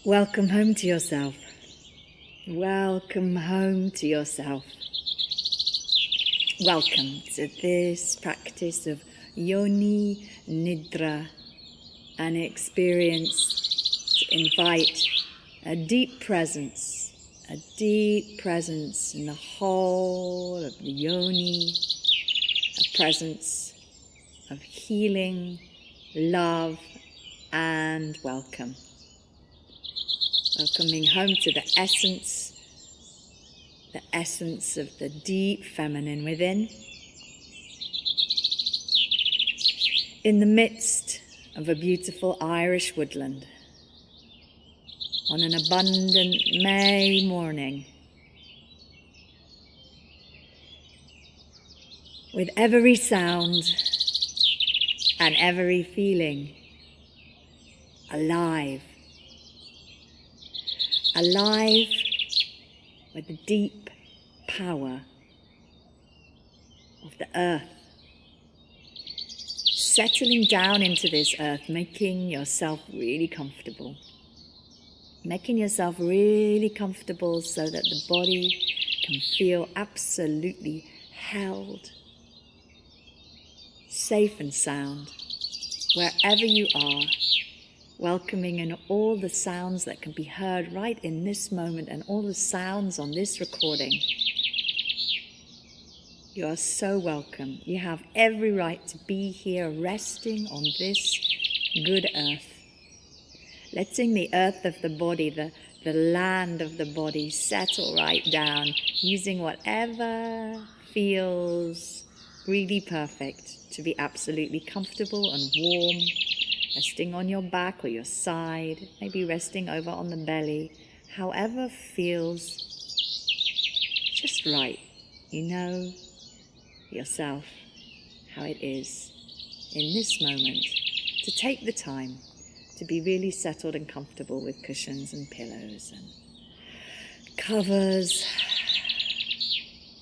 Welcome home to yourself. Welcome home to yourself. Welcome to this practice of Yoni, Nidra, an experience to invite a deep presence in the whole of the Yoni, a presence of healing, love, and welcome. Welcoming home to the essence of the deep feminine within, in the midst of a beautiful Irish woodland, on an abundant May morning, with every sound and every feeling alive with the deep power of the earth. Settling down into this earth, making yourself really comfortable. Making yourself really comfortable so that the body can feel absolutely held, safe and sound, wherever you are. Welcoming in all the sounds that can be heard right in this moment and all the sounds on this recording. You are so welcome. You have every right to be here resting on this good earth. Letting the earth of the body, the land of the body settle right down, using whatever feels really perfect to be absolutely comfortable and warm. Resting on your back or your side, maybe resting over on the belly, however feels just right. You know yourself how it is in this moment to take the time to be really settled and comfortable with cushions and pillows and covers.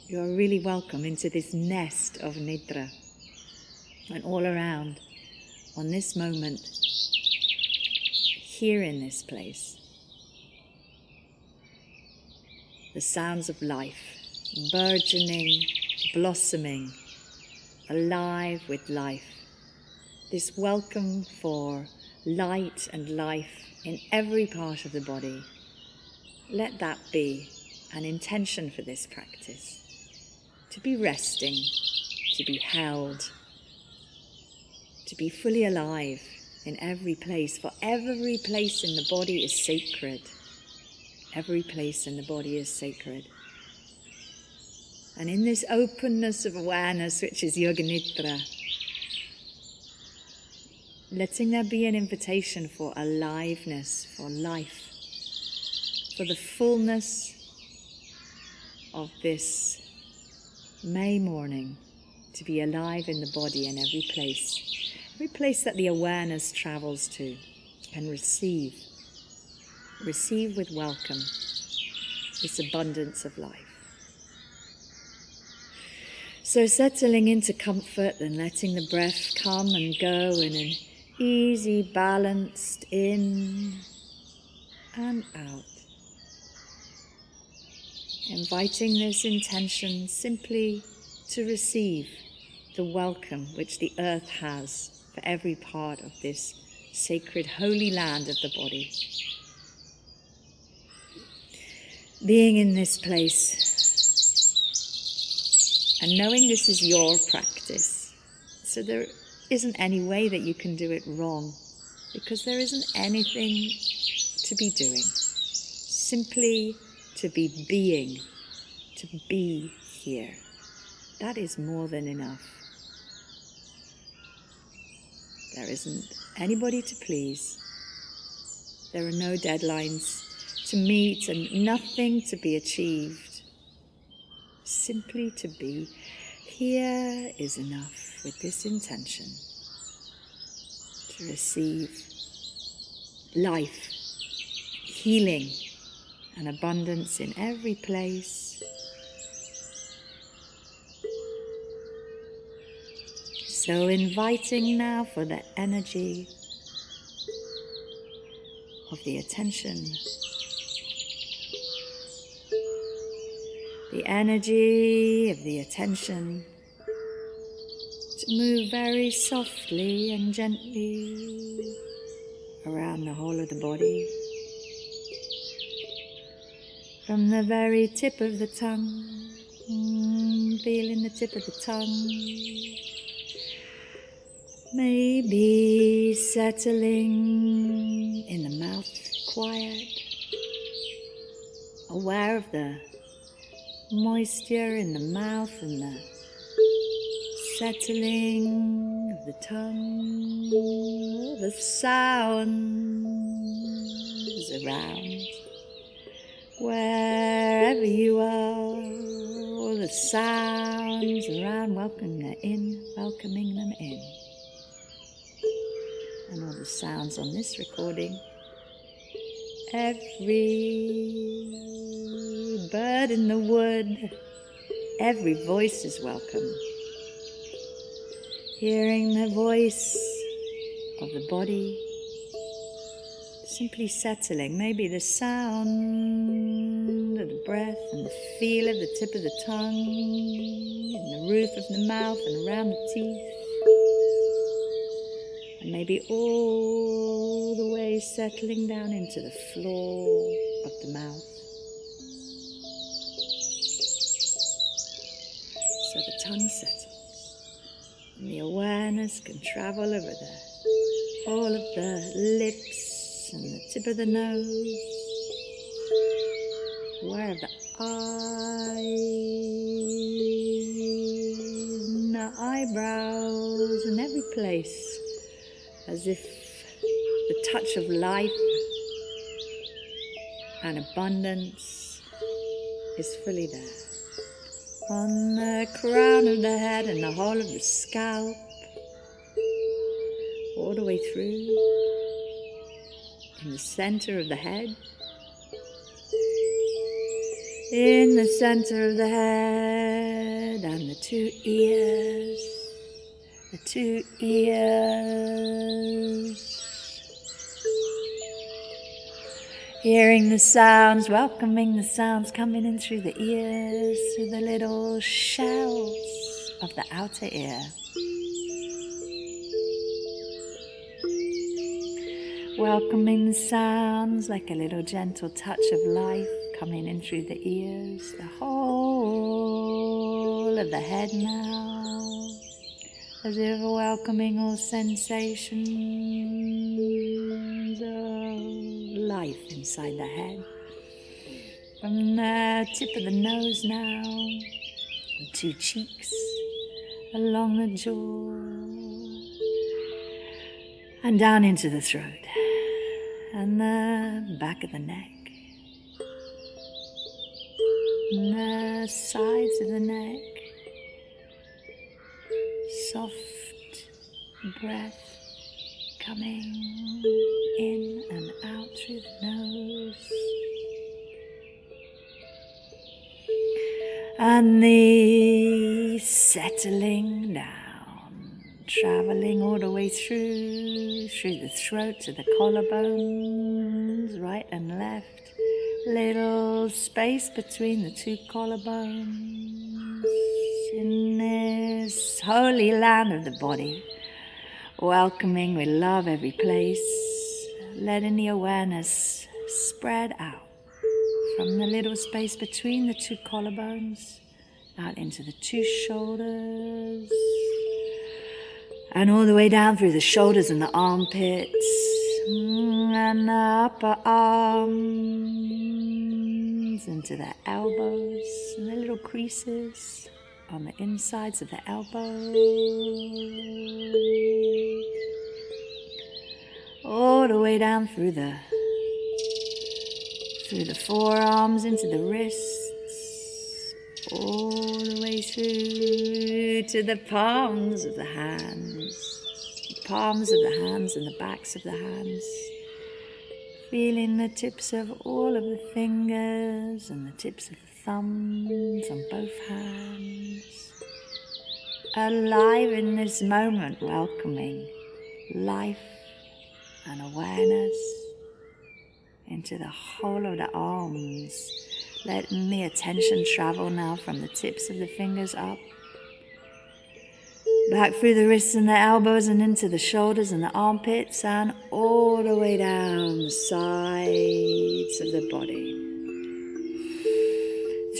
You are really welcome into this nest of Nidra, and all around on this moment, here in this place, the sounds of life, burgeoning, blossoming, alive with life. This welcome for light and life in every part of the body. Let that be an intention for this practice, to be resting, to be held, to be fully alive in every place, for every place in the body is sacred. Every place in the body is sacred. And in this openness of awareness, which is Yoga Nidra, letting there be an invitation for aliveness, for life, for the fullness of this May morning, to be alive in the body in every place that the awareness travels to, and receive with welcome this abundance of life. So settling into comfort and letting the breath come and go in an easy, balanced in and out. Inviting this intention simply to receive the welcome which the earth has for every part of this sacred holy land of the body. Being in this place and knowing this is your practice, so there isn't any way that you can do it wrong, because there isn't anything to be doing, simply to be being, to be here. That is more than enough. There isn't anybody to please. There are no deadlines to meet and nothing to be achieved. Simply to be here is enough with this intention to receive life, healing, and abundance in every place. So inviting now for the energy of the attention. The energy of the attention to move very softly and gently around the whole of the body. From the very tip of the tongue, feeling the tip of the tongue, maybe settling in the mouth, quiet, aware of the moisture in the mouth and the settling of the tongue, all the sounds around. Wherever you are, all the sounds around, welcoming them in. And all the sounds on this recording. Every bird in the wood, every voice is welcome. Hearing the voice of the body, simply settling, maybe the sound of the breath and the feel of the tip of the tongue, in the roof of the mouth and around the teeth, and maybe all the way settling down into the floor of the mouth. So the tongue settles, and the awareness can travel over all of the lips, and the tip of the nose, aware of the eyes, and the eyebrows, and every place, as if the touch of life and abundance is fully there. On the crown of the head and the whole of the scalp, all the way through. In the center of the head, in the center of the head, and the two ears, hearing the sounds, welcoming the sounds coming in through the ears, through the little shells of the outer ear. Welcoming the sounds like a little gentle touch of life coming in through the ears, the whole of the head now, as if welcoming all sensations of life inside the head. From the tip of the nose now, the two cheeks, along the jaw, and down into the throat. And the back of the neck, and the sides of the neck, soft breath coming in and out through the nose, and the settling down. Traveling all the way through the throat to the collarbones, right and left. Little space between the two collarbones. In this holy land of the body, welcoming with love every place, letting the awareness spread out from the little space between the two collarbones, out into the two shoulders, and all the way down through the shoulders and the armpits, and the upper arms, into the elbows, and the little creases on the insides of the elbows, all the way down through the forearms into the wrists, all the way through to the palms of the hands, and the backs of the hands, feeling the tips of all of the fingers and the tips of the thumbs on both hands, alive in this moment, welcoming life and awareness into the whole of the arms. Letting the attention travel now from the tips of the fingers up, back through the wrists and the elbows and into the shoulders and the armpits and all the way down the sides of the body.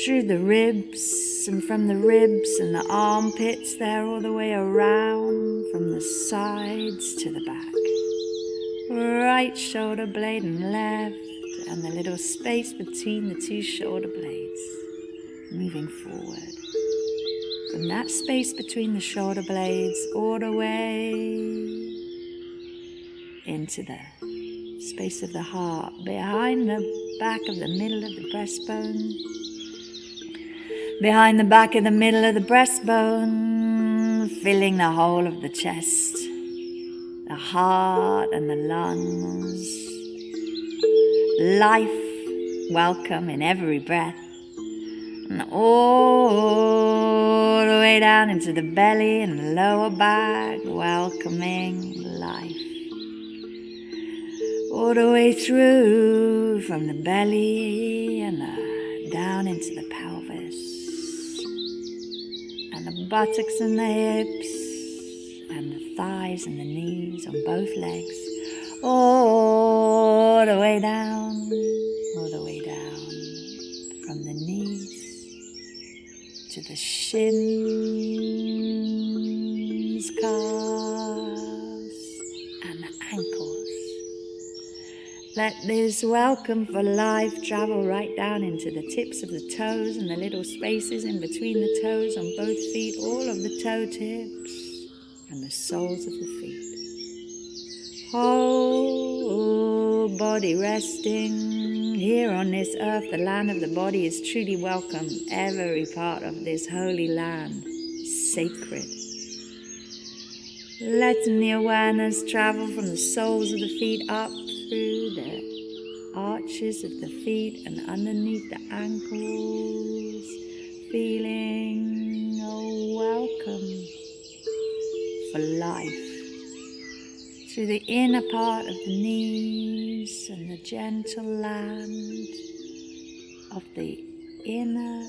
Through the ribs and from the ribs and the armpits there all the way around, from the sides to the back. Right shoulder blade and left, and the little space between the two shoulder blades, moving forward. From that space between the shoulder blades all the way into the space of the heart, behind the back of the middle of the breastbone, behind the back of the middle of the breastbone, filling the whole of the chest, the heart and the lungs. Life, welcome in every breath, and all the way down into the belly and the lower back, welcoming life. All the way through from the belly and down into the pelvis, and the buttocks and the hips, and the thighs and the knees on both legs. All the way down, from the knees to the shins, calves, and the ankles. Let this welcome for life travel right down into the tips of the toes and the little spaces in between the toes on both feet, all of the toe tips and the soles of the feet. Whole body resting here on this earth, the land of the body is truly welcome. Every part of this holy land is sacred. Letting the awareness travel from the soles of the feet up through the arches of the feet and underneath the ankles, feeling a welcome for life. Through the inner part of the knees and the gentle land of the inner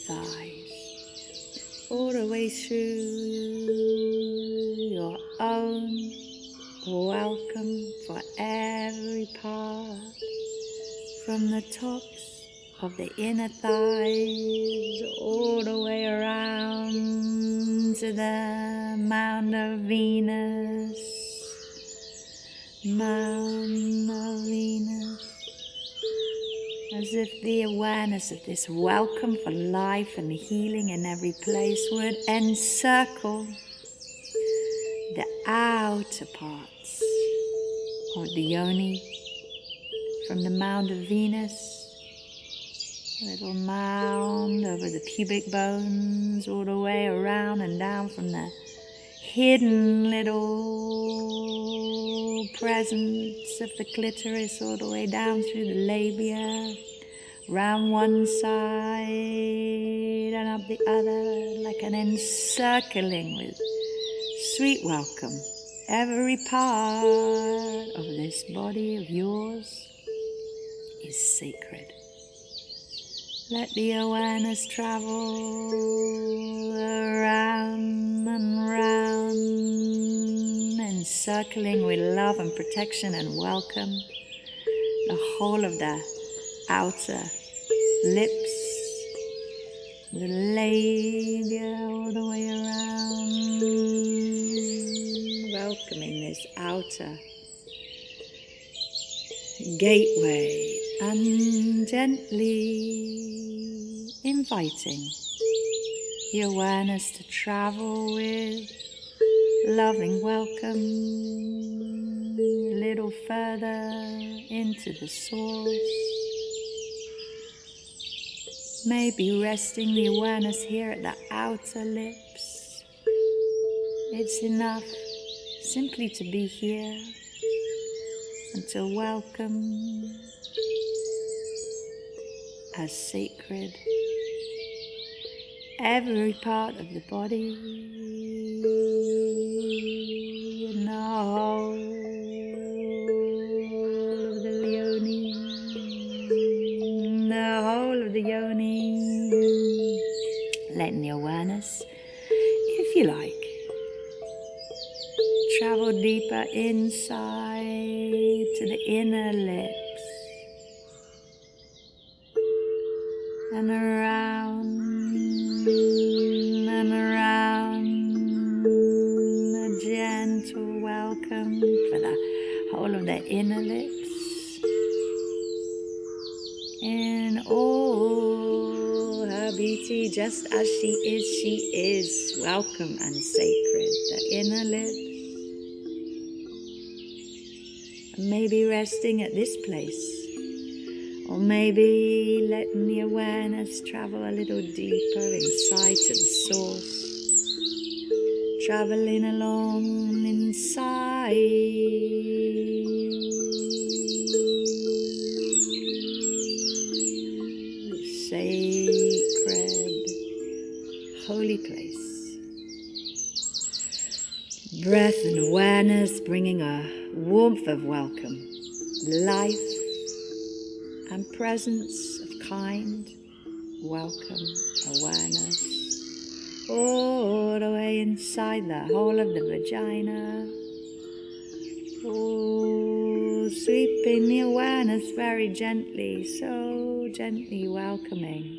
thighs, all the way through your own welcome for every part, from the tops of the inner thighs all the way around to the mound of Venus. Mound of Venus, as if the awareness of this welcome for life and healing in every place would encircle the outer parts of the Yoni, from the mound of Venus, a little mound over the pubic bones, all the way around and down from the hidden little presence of the clitoris, all the way down through the labia, round one side and up the other, like an encircling with sweet welcome. Every part of this body of yours is sacred. Let the awareness travel around and round, encircling with love and protection and welcome the whole of the outer lips, the labia all the way around, welcoming this outer gateway and gently inviting the awareness to travel with loving welcome a little further into the source. Maybe resting the awareness here at the outer lips. It's enough simply to be here and to welcome as sacred every part of the body and the whole of the the Yoni. Letting the awareness, if you like, travel deeper inside to the inner lips and around and around. A gentle welcome for the whole of the inner lips. In all her beauty, just as she is welcome and sacred. The inner lips. And maybe resting at this place, or maybe letting the awareness travel a little deeper inside to the source. Traveling along inside. Sacred, holy place. Breath and awareness bringing a warmth of welcome, life and presence of kind, welcome, awareness, all the way inside the whole of the vagina. Oh, sweeping the awareness very gently, so gently welcoming,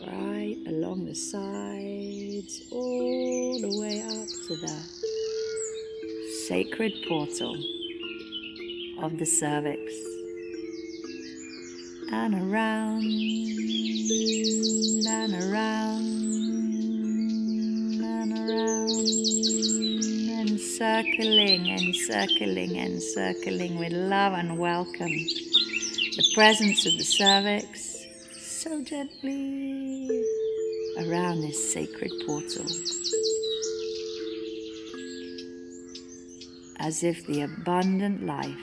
right along the sides, all the way up to the sacred portal of the cervix, and around and around and around, encircling with love and welcome the presence of the cervix, so gently around this sacred portal, as if the abundant life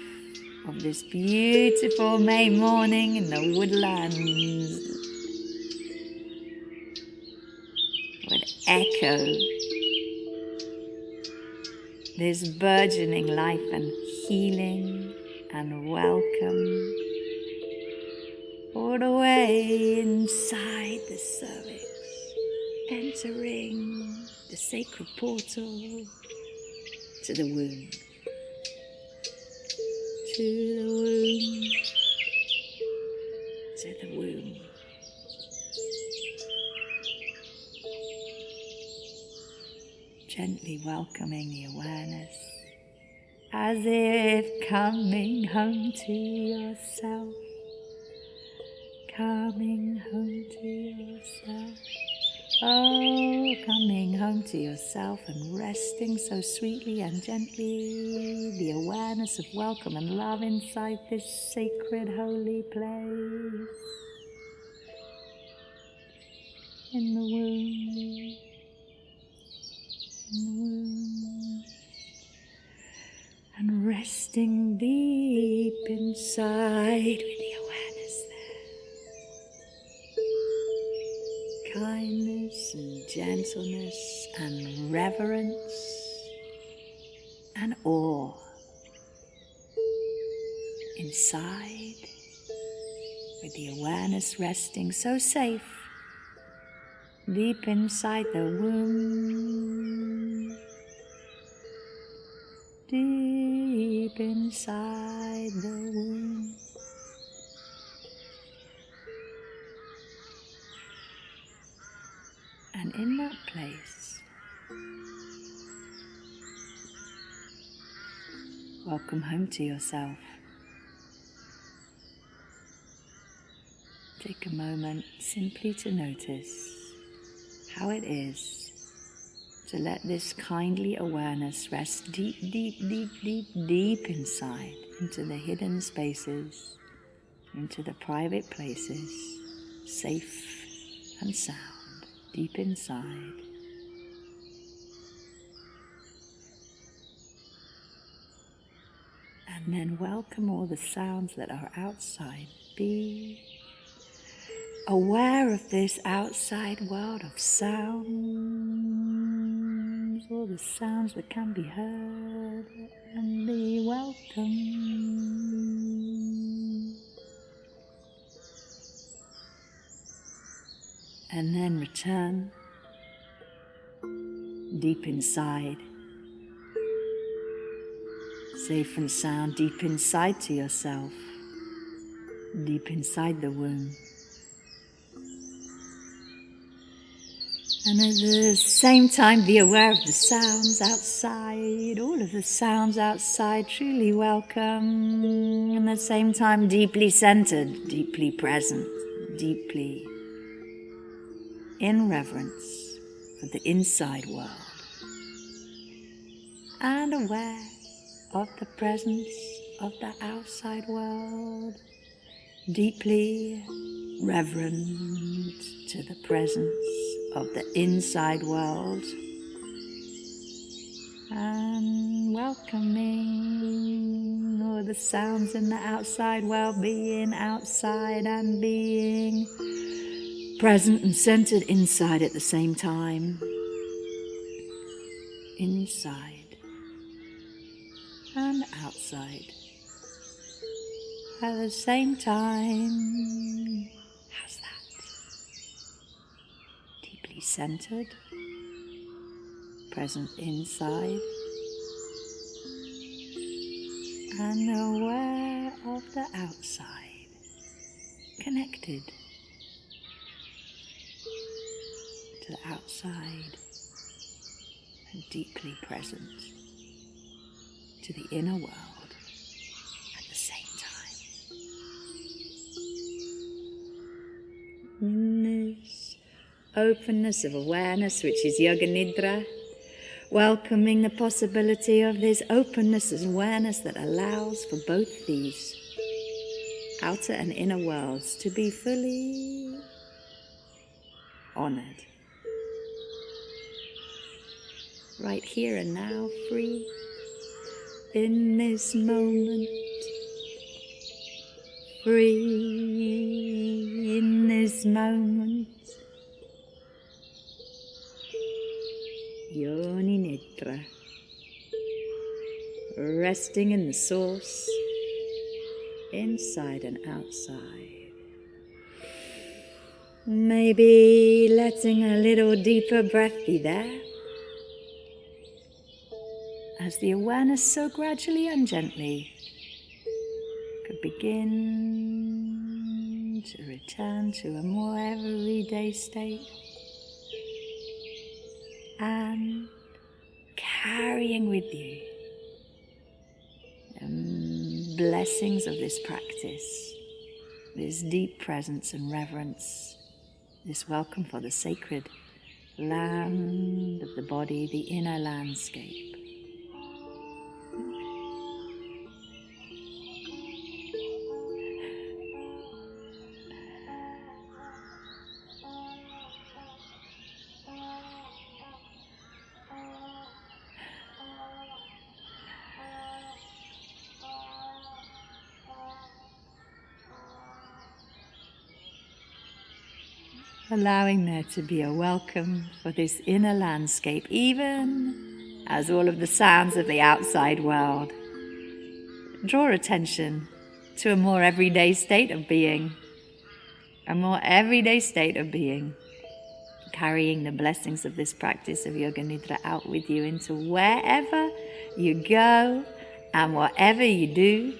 of this beautiful May morning in the woodlands would echo this burgeoning life and healing and welcome all the way inside the cervix, entering the sacred portal to the womb, to the womb, to the womb. Gently welcoming the awareness, as if coming home to yourself, coming home to yourself. Oh, coming home to yourself and resting so sweetly and gently, the awareness of welcome and love inside this sacred holy place, in the womb, in the womb, and resting deep inside with the awareness there. Kindness and gentleness and reverence and awe inside, with the awareness resting so safe deep inside the womb, deep inside the womb. And in that place, welcome home to yourself. Take a moment simply to notice how it is to let this kindly awareness rest deep, deep, deep, deep, deep inside, into the hidden spaces, into the private places, safe and sound, deep inside. And then welcome all the sounds that are outside. Be aware of this outside world of sounds, all the sounds that can be heard, and be welcome. and then return deep inside, safe and sound, deep inside to yourself, deep inside the womb. And at the same time, be aware of the sounds outside, all of the sounds outside, truly welcome. And at the same time, deeply centered, deeply present, deeply in reverence for the inside world. And aware of the presence of the outside world, deeply reverent to the presence of the inside world, and welcoming all the sounds in the outside world, being outside and being present and centered inside at the same time. Inside and outside at the same time. How's that? Deeply centered, present inside, and aware of the outside, connected to the outside, and deeply present to the inner world at the same time. In this openness of awareness, which is Yoga Nidra, welcoming the possibility of this openness and awareness that allows for both these outer and inner worlds to be fully honored. Right here and now, free in this moment, free in this moment. Yoni Nidra, resting in the source, inside and outside. Maybe letting a little deeper breath be there, as the awareness so gradually and gently could begin to return to a more everyday state, and carrying with you the blessings of this practice, this deep presence and reverence, this welcome for the sacred land of the body, the inner landscape. Allowing there to be a welcome for this inner landscape, even as all of the sounds of the outside world draw attention to a more everyday state of being, carrying the blessings of this practice of Yoga Nidra out with you into wherever you go and whatever you do,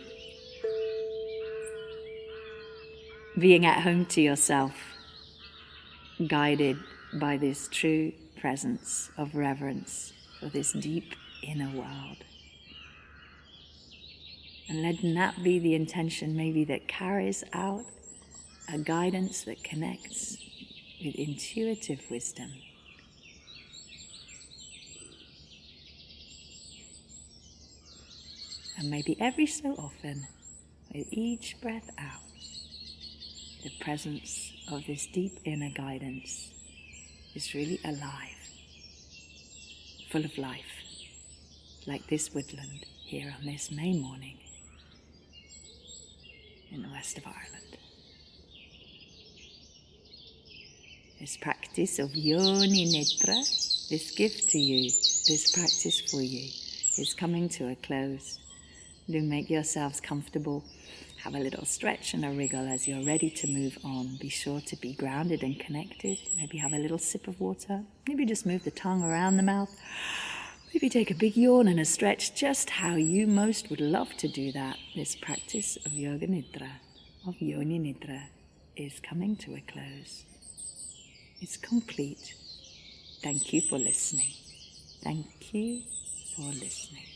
being at home to yourself, guided by this true presence of reverence for this deep inner world. And letting that be the intention maybe that carries out a guidance that connects with intuitive wisdom. And maybe every so often, with each breath out, the presence of this deep inner guidance is really alive, full of life, like this woodland here on this May morning in the west of Ireland. This practice of Yoni Nidra, this gift to you, this practice for you, is coming to a close. Do make yourselves comfortable. Have a little stretch and a wriggle as you're ready to move on. Be sure to be grounded and connected. Maybe have a little sip of water. Maybe just move the tongue around the mouth. Maybe take a big yawn and a stretch, just how you most would love to do that. This practice of Yoga Nidra, of Yoni Nidra, is coming to a close. It's complete. Thank you for listening. Thank you for listening.